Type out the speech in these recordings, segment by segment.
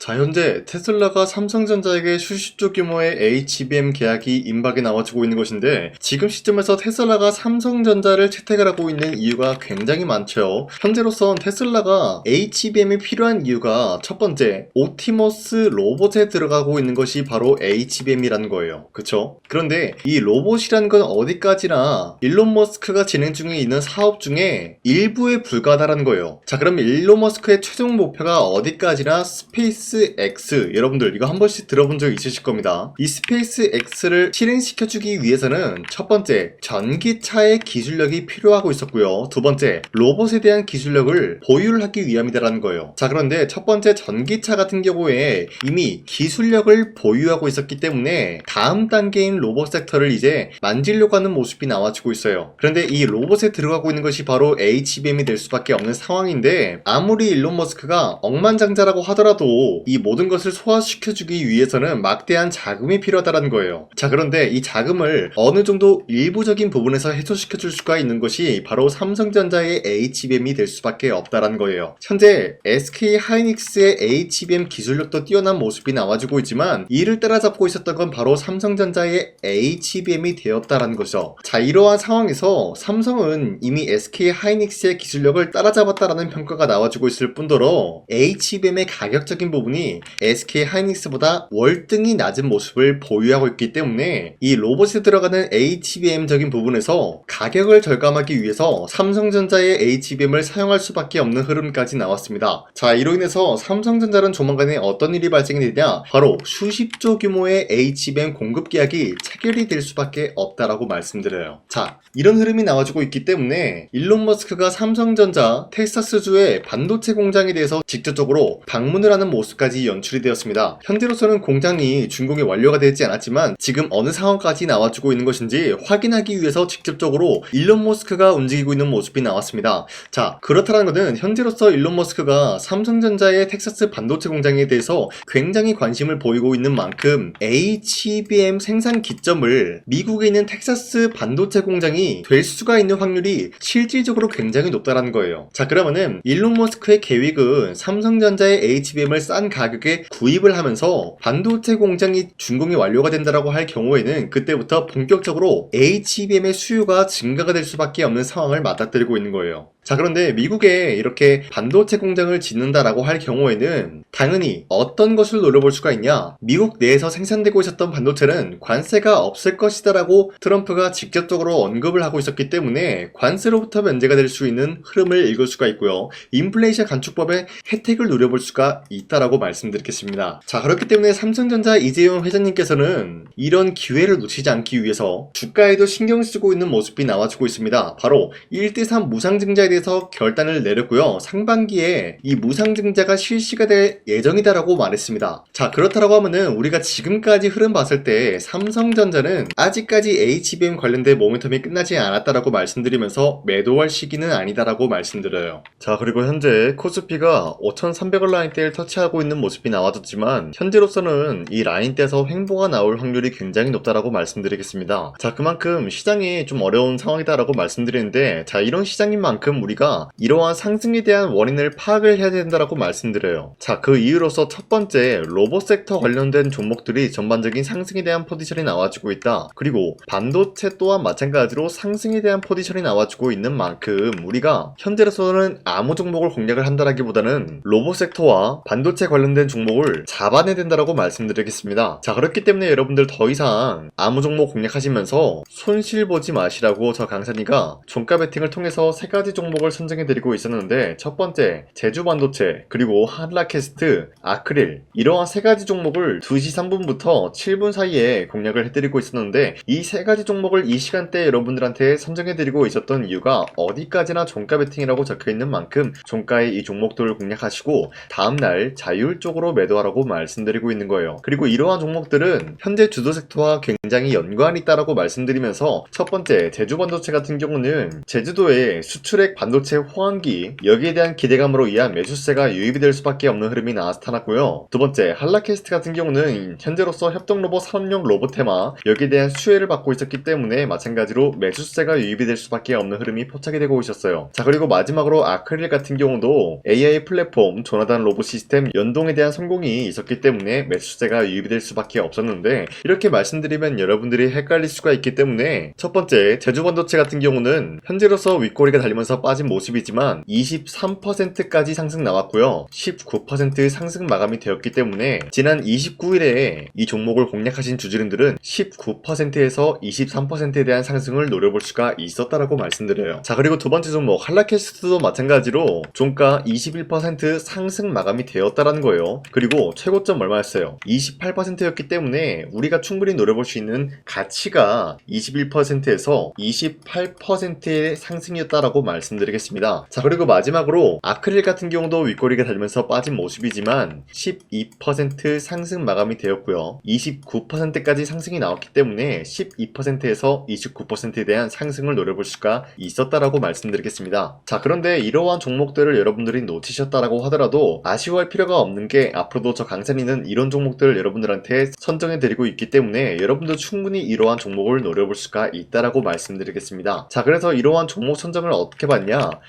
자, 현재 테슬라가 삼성전자에게 수십조 규모의 HBM 계약이 임박에 나와주고 있는 것인데, 지금 시점에서 테슬라가 삼성전자를 채택을 하고 있는 이유가 굉장히 많죠. 현재로선 테슬라가 HBM이 필요한 이유가 첫 번째, 옵티머스 로봇에 들어가고 있는 것이 바로 HBM이라는 거예요. 그쵸? 그런데 이 로봇이라는 건 어디까지나 일론 머스크가 진행 중에 있는 사업 중에 일부에 불과하다는 거예요. 자, 그럼 일론 머스크의 최종 목표가 어디까지나 스페이스 X, 여러분들 이거 한 번씩 들어본 적 있으실 겁니다. 이 스페이스 X를 실행시켜주기 위해서는 첫 번째, 전기차의 기술력이 필요하고 있었고요. 두 번째, 로봇에 대한 기술력을 보유를 하기 위함이다라는 거예요. 자, 그런데 첫 번째 전기차 같은 경우에 이미 기술력을 보유하고 있었기 때문에 다음 단계인 로봇 섹터를 이제 만지려고 하는 모습이 나와주고 있어요. 그런데 이 로봇에 들어가고 있는 것이 바로 HBM이 될 수밖에 없는 상황인데, 아무리 일론 머스크가 억만장자라고 하더라도 이 모든 것을 소화시켜주기 위해서는 막대한 자금이 필요하다는 거예요. 자, 그런데 이 자금을 어느 정도 일부적인 부분에서 해소시켜줄 수가 있는 것이 바로 삼성전자의 HBM이 될 수밖에 없다는 거예요. 현재 SK 하이닉스의 HBM 기술력도 뛰어난 모습이 나와주고 있지만, 이를 따라잡고 있었던 건 바로 삼성전자의 HBM이 되었다는 거죠. 자, 이러한 상황에서 삼성은 이미 SK 하이닉스의 기술력을 따라잡았다라는 평가가 나와주고 있을 뿐더러 HBM의 가격적인 부분이 SK 하이닉스보다 월등히 낮은 모습을 보유하고 있기 때문에 이 로봇에 들어가는 HBM적인 부분에서 가격을 절감하기 위해서 삼성전자의 HBM을 사용할 수밖에 없는 흐름까지 나왔습니다. 자, 이로 인해서 삼성전자는 조만간에 어떤 일이 발생이 되냐, 바로 수십조 규모의 HBM 공급 계약이 체결이 될 수밖에 없다라고 말씀드려요. 자, 이런 흐름이 나와주고 있기 때문에 일론 머스크가 삼성전자 텍사스주의 반도체 공장에 대해서 직접적으로 방문을 하는 모습까지 연출이 되었습니다. 현재로서는 공장이 준공이 완료가 되지 않았지만 지금 어느 상황까지 나와주고 있는 것인지 확인하기 위해서 직접적으로 일론 머스크가 움직이고 있는 모습이 나왔습니다. 자, 그렇다는 것은 현재로서 일론 머스크가 삼성전자의 텍사스 반도체 공장에 대해서 굉장히 관심을 보이고 있는 만큼 HBM 생산 기점을 미국에 있는 텍사스 반도체 공장이 될 수가 있는 확률이 실질적으로 굉장히 높다는 거예요. 자, 그러면은 일론 머스크의 계획은 삼성전자의 HBM을 싼 가격에 구입을 하면서 반도체 공장이 준공이 완료가 된다라고 할 경우에는 그때부터 본격적으로 HBM의 수요가 증가가 될 수밖에 없는 상황을 맞닥뜨리고 있는 거예요. 자, 그런데 미국에 이렇게 반도체 공장을 짓는다라고 할 경우에는 당연히 어떤 것을 노려볼 수가 있냐, 미국 내에서 생산되고 있었던 반도체는 관세가 없을 것이다 라고 트럼프가 직접적으로 언급을 하고 있었기 때문에 관세로부터 면제가 될 수 있는 흐름을 읽을 수가 있고요, 인플레이션 감축법의 혜택을 누려볼 수가 있다라고 말씀드리겠습니다. 자, 그렇기 때문에 삼성전자 이재용 회장님께서는 이런 기회를 놓치지 않기 위해서 주가에도 신경 쓰고 있는 모습이 나와주고 있습니다. 바로 1대3 무상증자에 대해서 결단을 내렸고요, 상반기에 이 무상증자가 실시가 될 예정이다라고 말했습니다. 자, 그렇다라고 하면은 우리가 지금까지 흐름 봤을 때 삼성전자는 아직까지 HBM 관련된 모멘텀이 끝나지 않았다라고 말씀드리면서 매도할 시기는 아니다라고 말씀드려요. 자, 그리고 현재 코스피가 5,300원 라인대를 터치하고 있는 모습이 나와줬지만 현재로서는 이 라인대에서 횡보가 나올 확률이 굉장히 높다라고 말씀드리겠습니다. 자, 그만큼 시장이 좀 어려운 상황이다라고 말씀드리는데, 자, 이런 시장인 만큼 우리가 이러한 상승에 대한 원인을 파악을 해야 된다라고 말씀드려요. 자, 그 이유로서 첫 번째, 로봇 섹터 관련된 종목들이 전반적인 상승에 대한 포지션이 나와주고 있다. 그리고 반도체 또한 마찬가지로 상승에 대한 포지션이 나와주고 있는 만큼 우리가 현재로서는 아무 종목을 공략을 한다라기보다는 로봇 섹터와 반도체 관련된 종목을 잡아내야 된다라고 말씀드리겠습니다. 자, 그렇기 때문에 여러분들 더 이상 아무 종목 공략하시면서 손실 보지 마시라고 저 강사니가 종가 베팅을 통해서 세 가지 종목을 선정해드리고 있었는데, 첫 번째 제주반도체, 그리고 한라캐스트, 아크릴, 이러한 세 가지 종목을 2시 3분부터 7분 사이에 공략을 해드리고 있었는데, 이 세 가지 종목을 이 시간대에 여러분들한테 선정해드리고 있었던 이유가 어디까지나 종가 베팅이라고 적혀있는 만큼 종가에 이 종목들을 공략하시고 다음날 자율적으로 매도하라고 말씀드리고 있는 거예요. 그리고 이러한 종목들은 현재 주도 섹터와 굉장히 연관이 있다라고 말씀드리면서, 첫 번째 제주반도체 같은 경우는 제주도에 수출액 반도체 호황기, 여기에 대한 기대감으로 인한 매수세가 유입이 될 수밖에 없는 흐름이 나타났고요. 두 번째, 한라캐스트 같은 경우는 현재로서 협동로봇 산업용 로봇 테마, 여기에 대한 수혜를 받고 있었기 때문에 마찬가지로 매수세가 유입이 될 수밖에 없는 흐름이 포착이 되고 있었어요. 자, 그리고 마지막으로 아크릴 같은 경우도 AI 플랫폼, 조나단 로봇 시스템 연동에 대한 성공이 있었기 때문에 매수세가 유입이 될 수밖에 없었는데, 이렇게 말씀드리면 여러분들이 헷갈릴 수가 있기 때문에 첫 번째, 제주반도체 같은 경우는 현재로서 윗꼬리가 달리면서 빠진 모습이지만 23%까지 상승 나왔고요. 19% 상승 마감이 되었기 때문에 지난 29일에 이 종목을 공략하신 주주님들은 19%에서 23%에 대한 상승을 노려볼 수가 있었다라고 말씀드려요. 자, 그리고 두 번째 종목 한라캐스트도 마찬가지로 종가 21% 상승 마감이 되었다라는 거예요. 그리고 최고점 얼마였어요? 28%였기 때문에 우리가 충분히 노려볼 수 있는 가치가 21%에서 28%의 상승이었다라고 말씀드리겠습니다. 자, 그리고 마지막으로 아크릴 같은 경우도 윗꼬리가 달리면서 빠진 모습이지만 12% 상승 마감이 되었고요. 29%까지 상승이 나왔기 때문에 12%에서 29%에 대한 상승을 노려볼 수가 있었다라고 말씀드리겠습니다. 자, 그런데 이러한 종목들을 여러분들이 놓치셨다라고 하더라도 아쉬워할 필요가 없는 게 앞으로도 저 강산이는 이런 종목들을 여러분들한테 선정해드리고 있기 때문에 여러분도 충분히 이러한 종목을 노려볼 수가 있다라고 말씀드리겠습니다. 자, 그래서 이러한 종목 선정을 어떻게 받냐?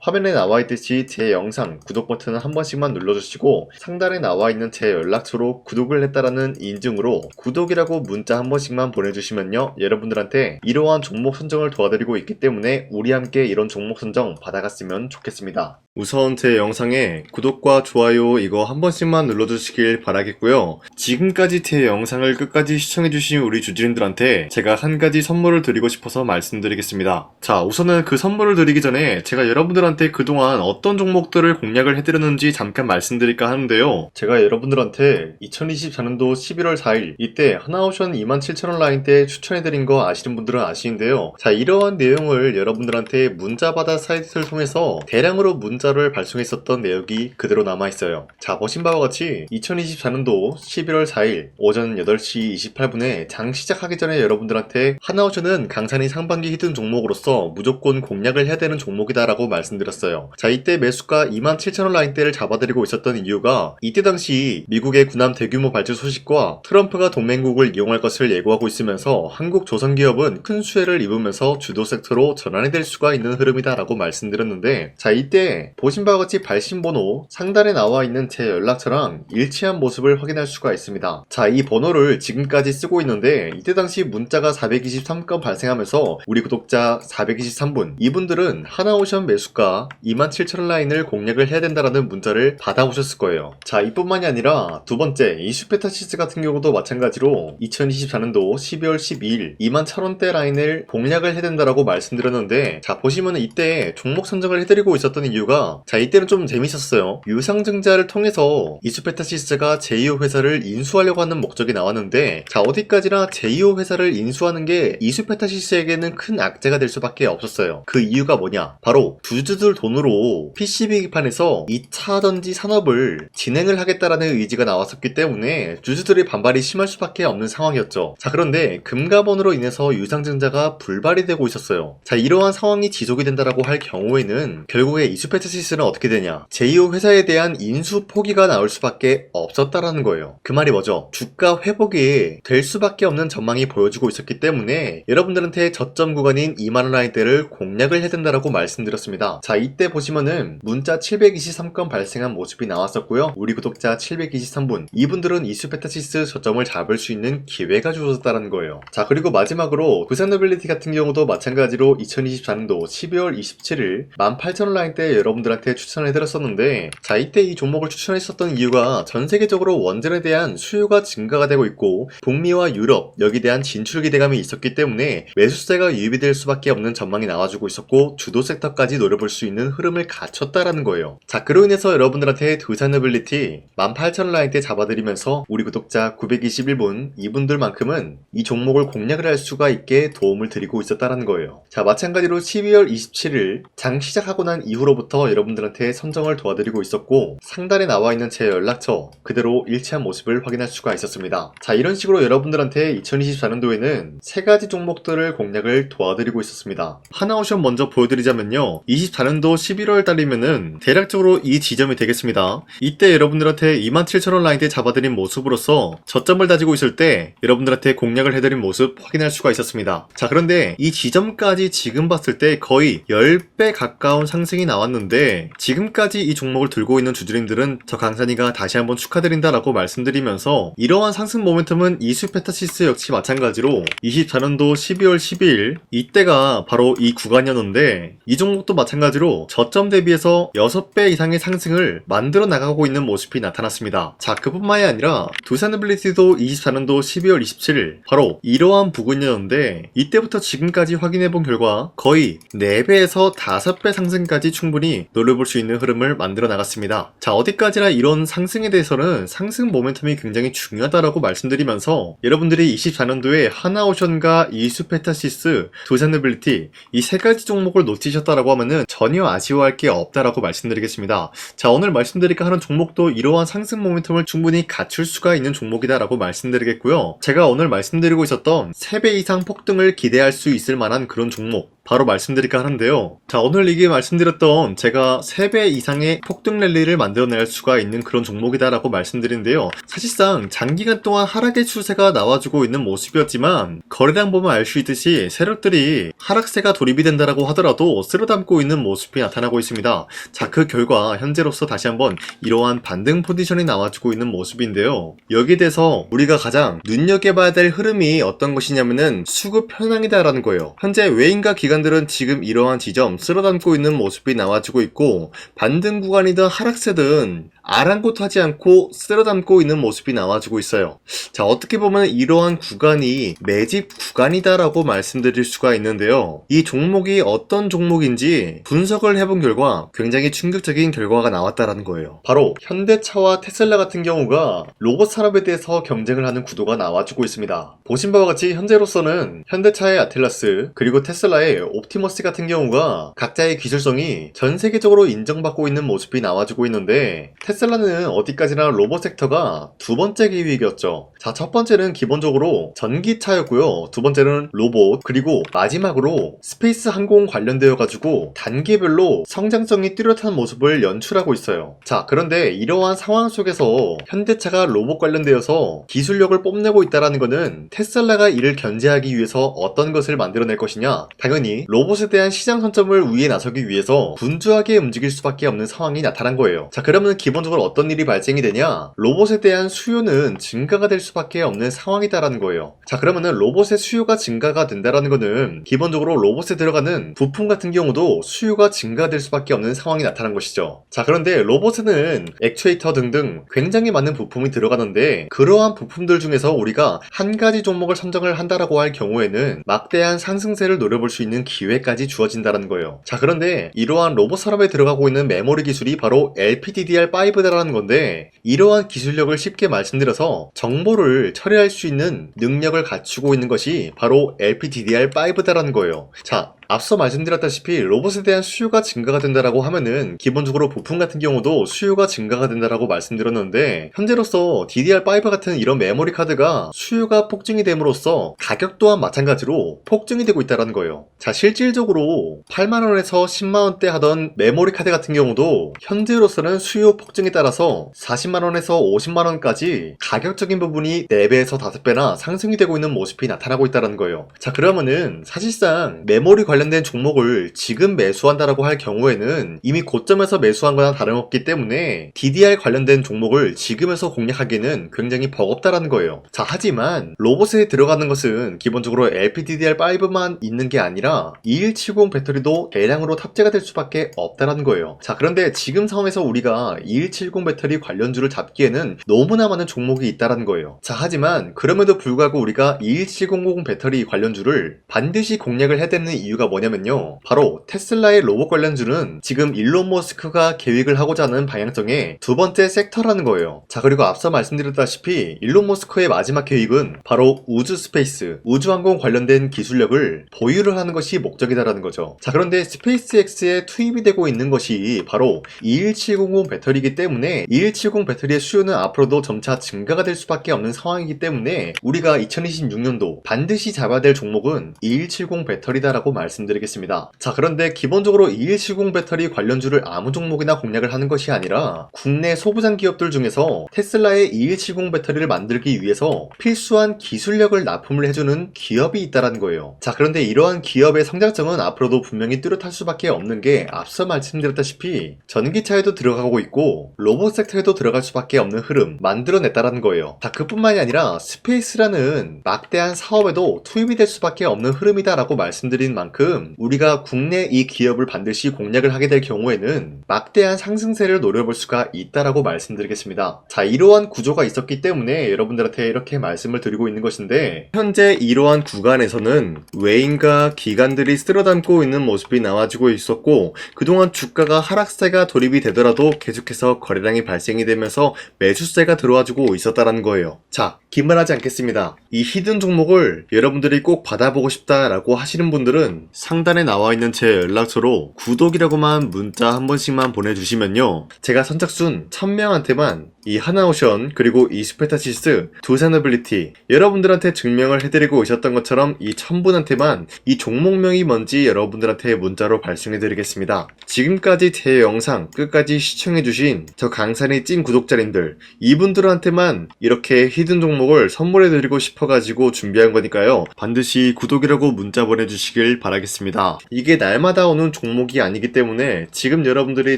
화면에 나와 있듯이 제 영상 구독 버튼을 한 번씩만 눌러주시고 상단에 나와 있는 제 연락처로 구독을 했다라는 인증으로 구독이라고 문자 한 번씩만 보내주시면요, 여러분들한테 이러한 종목 선정을 도와드리고 있기 때문에 우리 함께 이런 종목 선정 받아갔으면 좋겠습니다. 우선 제 영상에 구독과 좋아요 이거 한 번씩만 눌러주시길 바라겠고요. 지금까지 제 영상을 끝까지 시청해주신 우리 주주님들한테 제가 한 가지 선물을 드리고 싶어서 말씀드리겠습니다. 자, 우선은 그 선물을 드리기 전에 제가 여러분들한테 그동안 어떤 종목들을 공략을 해드렸는지 잠깐 말씀드릴까 하는데요. 제가 여러분들한테 2024년도 11월 4일 이때 하나오션 27,000원 라인 때 추천해드린 거 아시는 분들은 아시는데요. 자, 이러한 내용을 여러분들한테 문자받아 사이트를 통해서 대량으로 문자를 발송했었던 내역이 그대로 남아있어요. 자, 보신 바와 같이 2024년도 11월 4일 오전 8시 28분에 장 시작하기 전에 여러분들한테 하나오션은 강산이 상반기 히든 종목으로서 무조건 공략을 해야 되는 종목이다 라고 말씀드렸어요. 자, 이때 매수가 27,000원 라인대를 잡아드리고 있었던 이유가 이때 당시 미국의 군함 대규모 발주 소식과 트럼프가 동맹국을 이용할 것을 예고하고 있으면서 한국 조선기업은 큰 수혜를 입으면서 주도 섹터로 전환이 될 수가 있는 흐름이다 라고 말씀드렸는데, 자, 이때 보신 바와 같이 발신번호 상단에 나와 있는 제 연락처랑 일치한 모습을 확인할 수가 있습니다. 자, 이 번호를 지금까지 쓰고 있는데 이때 당시 문자가 423건 발생하면서 우리 구독자 423분, 이분들은 하나오션 매수가 27,000원 라인을 공략을 해야 된다라는 문자를 받아오셨을 거예요. 자, 이뿐만이 아니라 두 번째 이슈페타시스 같은 경우도 마찬가지로 2024년도 12월 12일 21,000원대 라인을 공략을 해야 된다라고 말씀드렸는데, 자, 보시면은 이때 종목 선정을 해드리고 있었던 이유가, 자, 이때는 좀 재밌었어요. 유상증자를 통해서 이슈페타시스가 제2호 회사를 인수하려고 하는 목적이 나왔는데, 자, 어디까지나 제2호 회사를 인수하는 게 이슈페타시스에게는 큰 악재가 될 수밖에 없었어요. 그 이유가 뭐냐? 바로 주주들 돈으로 PCB기판에서 2차 전지 산업을 진행을 하겠다라는 의지가 나왔었기 때문에 주주들의 반발이 심할 수밖에 없는 상황이었죠. 자, 그런데 금가번으로 인해서 유상증자가 불발이 되고 있었어요. 자, 이러한 상황이 지속이 된다라고 할 경우에는 결국에 이슈페타시스는 어떻게 되냐? 제2호 회사에 대한 인수 포기가 나올 수밖에 없었다라는 거예요. 그 말이 뭐죠? 주가 회복이 될 수밖에 없는 전망이 보여지고 있었기 때문에 여러분들한테 저점 구간인 2만원 라인대를 공략을 해야 된다라고 말씀드렸습니다. 자, 이때 보시면은 문자 723건 발생한 모습이 나왔었고요. 우리 구독자 723분, 이분들은 이슈페타시스 저점을 잡을 수 있는 기회가 주어졌다는 거예요. 자, 그리고 마지막으로 부산노빌리티 같은 경우도 마찬가지로 2024년도 12월 27일 18,000원 라인대 여러분들한테 추천해드렸었는데, 자, 이때 이 종목을 추천했었던 이유가 전 세계적으로 원전에 대한 수요가 증가가 되고 있고 북미와 유럽 여기에 대한 진출 기대감이 있었기 때문에 매수세가 유입이 될 수밖에 없는 전망이 나와주고 있었고 주도 섹터까지 노려볼 수 있는 흐름을 갖췄다라는 거예요. 자, 그로 인해서 여러분들한테 두산노빌리티 18,000원 라인대 잡아드리면서 우리 구독자 921분, 이분들만큼은 이 종목을 공략을 할 수가 있게 도움을 드리고 있었다라는 거예요. 자, 마찬가지로 12월 27일 장 시작하고 난 이후로부터 여러분들한테 선정을 도와드리고 있었고, 상단에 나와 있는 제 연락처 그대로 일치한 모습을 확인할 수가 있었습니다. 자, 이런 식으로 여러분들한테 2024년도에는 세 가지 종목들을 공략을 도와드리고 있었습니다. 하나오션 먼저 보여드리자면요, 24년도 11월 달이면은 대략적으로 이 지점이 되겠습니다. 이때 여러분들한테 27,000원 라인대 잡아드린 모습으로서 저점을 다지고 있을 때 여러분들한테 공략을 해드린 모습 확인할 수가 있었습니다. 자, 그런데 이 지점까지 지금 봤을 때 거의 10배 가까운 상승이 나왔는데, 지금까지 이 종목을 들고 있는 주주님들은 저 강산이가 다시 한번 축하드린다라고 말씀드리면서, 이러한 상승 모멘텀은 이수페타시스 역시 마찬가지로 24년도 12월 12일 이때가 바로 이 구간이었는데, 이 종목도 마찬가지로 저점 대비해서 6배 이상의 상승을 만들어 나가고 있는 모습이 나타났습니다. 자, 그뿐만이 아니라 두산에빌리티도 24년도 12월 27일 바로 이러한 부근이었는데, 이때부터 지금까지 확인해본 결과 거의 4배에서 5배 상승까지 충분히 노려볼 수 있는 흐름을 만들어 나갔습니다. 자, 어디까지나 이런 상승에 대해서는 상승 모멘텀이 굉장히 중요하다라고 말씀드리면서, 여러분들이 24년도에 하나오션과 이수페타시스, 두산에빌리티 이 세 가지 종목을 놓치셨다라고 하면은 전혀 아쉬워할 게 없다라고 말씀드리겠습니다. 자, 오늘 말씀드릴까 하는 종목도 이러한 상승 모멘텀을 충분히 갖출 수가 있는 종목이다라고 말씀드리겠고요. 제가 오늘 말씀드리고 있었던 3배 이상 폭등을 기대할 수 있을 만한 그런 종목 바로 말씀드릴까 하는데요. 자, 오늘 이게 말씀드렸던 제가 3배 이상의 폭등 랠리를 만들어낼 수가 있는 그런 종목이다라고 말씀드린데요. 사실상 장기간 동안 하락의 추세가 나와주고 있는 모습이었지만, 거래량 보면 알 수 있듯이 세력들이 하락세가 돌입이 된다라고 하더라도 쓸어담고 있는 모습이 나타나고 있습니다. 자, 그 결과 현재로서 다시 한번 이러한 반등 포지션이 나와주고 있는 모습인데요. 여기에 대해서 우리가 가장 눈여겨봐야 될 흐름이 어떤 것이냐면은 수급 현황이다라는 거예요. 현재 외인과 기관들은 지금 이러한 지점 쓸어담고 있는 모습이 나와주고 있고, 반등 구간이든 하락세든 아랑곳하지 않고 쓸어담고 있는 모습이 나와주고 있어요. 자, 어떻게 보면 이러한 구간이 매집 구간이다라고 말씀드릴 수가 있는데요. 이 종목이 어떤 종목인지 분석을 해본 결과 굉장히 충격적인 결과가 나왔다라는 거예요. 바로 현대차와 테슬라 같은 경우가 로봇 산업에 대해서 경쟁을 하는 구도가 나와주고 있습니다. 보신 바와 같이 현재로서는 현대차의 아틀라스 그리고 테슬라의 옵티머스 같은 경우가 각자의 기술성이 전 세계적으로 인정받고 있는 모습이 나와주고 있는데, 테슬라는 어디까지나 로봇 섹터가 두 번째 기획이었죠. 자, 첫 번째는 기본적으로 전기차였고요. 두 번째는 로봇, 그리고 마지막으로 스페이스 항공 관련되어 가지고 단계별로 성장성이 뚜렷한 모습을 연출하고 있어요. 자, 그런데 이러한 상황 속에서 현대차가 로봇 관련되어서 기술력을 뽐내고 있다는 것은 테슬라가 이를 견제하기 위해서 어떤 것을 만들어낼 것이냐, 당연히 로봇에 대한 시장 선점을 위해 나서기 위해서 분주하게 움직일 수밖에 없는 상황이 나타난 거예요. 자, 그러면 기본적으로 어떤 일이 발생이 되냐, 로봇에 대한 수요는 증가가 될 수밖에 없는 상황이다라는 거예요. 자, 그러면은 로봇의 수요가 증가가 된다라는 거는 기본적으로 로봇에 들어가는 부품 같은 경우도 수요가 증가될 수밖에 없는 상황이 나타난 것이죠. 자, 그런데 로봇에는 액추에이터 등등 굉장히 많은 부품이 들어가는데, 그러한 부품들 중에서 우리가 한 가지 종목을 선정을 한다라고 할 경우에는 막대한 상승세를 노려볼 수 있는 기회까지 주어진다는 거예요. 자, 그런데 이러한 로봇 산업에 들어가고 있는 메모리 기술이 바로 LPDDR5다라는 건데, 이러한 기술력을 쉽게 말씀드려서 정보를 처리할 수 있는 능력을 갖추고 있는 것이 바로 LPDDR5다라는 거예요. 자, 앞서 말씀드렸다시피 로봇에 대한 수요가 증가가 된다라고 하면은 기본적으로 부품 같은 경우도 수요가 증가가 된다라고 말씀드렸는데, 현재로서 DDR5 같은 이런 메모리 카드가 수요가 폭증이 됨으로써 가격 또한 마찬가지로 폭증이 되고 있다는 거예요. 자, 실질적으로 8만원에서 10만원대 하던 메모리 카드 같은 경우도 현재로서는 수요 폭증에 따라서 40만원에서 50만원까지 가격적인 부분이 4배에서 5배나 상승이 되고 있는 모습이 나타나고 있다는 거예요. 자, 그러면은 사실상 메모리 관련된 종목을 지금 매수한다라고 할 경우에는 이미 고점에서 매수한 거나 다름없기 때문에 DDR 관련된 종목을 지금에서 공략하기는 굉장히 버겁다라는 거예요. 자, 하지만 로봇에 들어가는 것은 기본적으로 LPDDR5만 있는 게 아니라 2170 배터리도 대량으로 탑재가 될 수밖에 없다라는 거예요. 자, 그런데 지금 상황에서 우리가 2170 배터리 관련주를 잡기에는 너무나 많은 종목이 있다라는 거예요. 자, 하지만 그럼에도 불구하고 우리가 21700 배터리 관련주를 반드시 공략을 해야 되는 이유가 이유가 뭐냐면요. 바로 테슬라의 로봇 관련주는 지금 일론 머스크가 계획을 하고자 하는 방향성의 두 번째 섹터라는 거예요. 자, 그리고 앞서 말씀드렸다시피 일론 머스크의 마지막 계획은 바로 우주 스페이스, 우주항공 관련된 기술력을 보유를 하는 것이 목적이다라는 거죠. 자, 그런데 스페이스X에 투입이 되고 있는 것이 바로 21700 배터리이기 때문에 2170 배터리의 수요는 앞으로도 점차 증가가 될 수밖에 없는 상황이기 때문에 우리가 2026년도 반드시 잡아야 될 종목은 2170 배터리다라고 말씀드리겠습니다. 자, 그런데 기본적으로 2170 배터리 관련주를 아무 종목이나 공략을 하는 것이 아니라 국내 소부장 기업들 중에서 테슬라의 2170 배터리를 만들기 위해서 필수한 기술력을 납품을 해주는 기업이 있다는 거예요. 자, 그런데 이러한 기업의 성장성은 앞으로도 분명히 뚜렷할 수밖에 없는 게 앞서 말씀드렸다시피 전기차에도 들어가고 있고 로봇 섹터에도 들어갈 수밖에 없는 흐름 만들어냈다라는 거예요. 자, 그뿐만이 아니라 스페이스라는 막대한 사업에도 투입이 될 수밖에 없는 흐름이다라고 말씀드린 만큼 우리가 국내 이 기업을 반드시 공략을 하게 될 경우에는 막대한 상승세를 노려볼 수가 있다라고 말씀드리겠습니다. 자, 이러한 구조가 있었기 때문에 여러분들한테 이렇게 말씀을 드리고 있는 것인데 현재 이러한 구간에서는 외인과 기관들이 쓸어담고 있는 모습이 나와지고 있었고 그동안 주가가 하락세가 돌입이 되더라도 계속해서 거래량이 발생이 되면서 매수세가 들어와주고 있었다라는 거예요. 자, 기만하지 않겠습니다. 이 히든 종목을 여러분들이 꼭 받아보고 싶다라고 하시는 분들은 상단에 나와 있는 제 연락처로 구독이라고만 문자 한 번씩만 보내주시면요. 제가 선착순 1000명한테만 이 하나오션 그리고 이 스페타시스 두산어빌리티 여러분들한테 증명을 해드리고 있었던 것처럼 이 1000분한테만 이 종목명이 뭔지 여러분들한테 문자로 발송해드리겠습니다. 지금까지 제 영상 끝까지 시청해주신 저 강산이 찐 구독자님들 이분들한테만 이렇게 히든 종목을 선물해드리고 싶어가지고 준비한 거니까요. 반드시 구독이라고 문자 보내주시길 바라겠습니다. 이게 날마다 오는 종목이 아니기 때문에 지금 여러분들이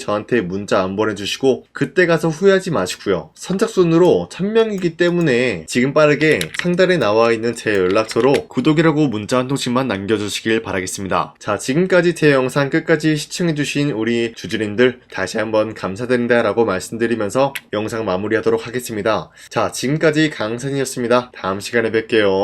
저한테 문자 안 보내주시고 그때 가서 후회하지 마시고요. 선착순으로 1000명이기 때문에 지금 빠르게 상단에 나와 있는 제 연락처로 구독이라고 문자 한 통씩만 남겨주시길 바라겠습니다. 자, 지금까지 제 영상 끝까지 시청해주신 우리 주주님들 다시 한번 감사드린다 라고 말씀드리면서 영상 마무리하도록 하겠습니다. 자, 지금까지 강산이었습니다. 다음 시간에 뵐게요.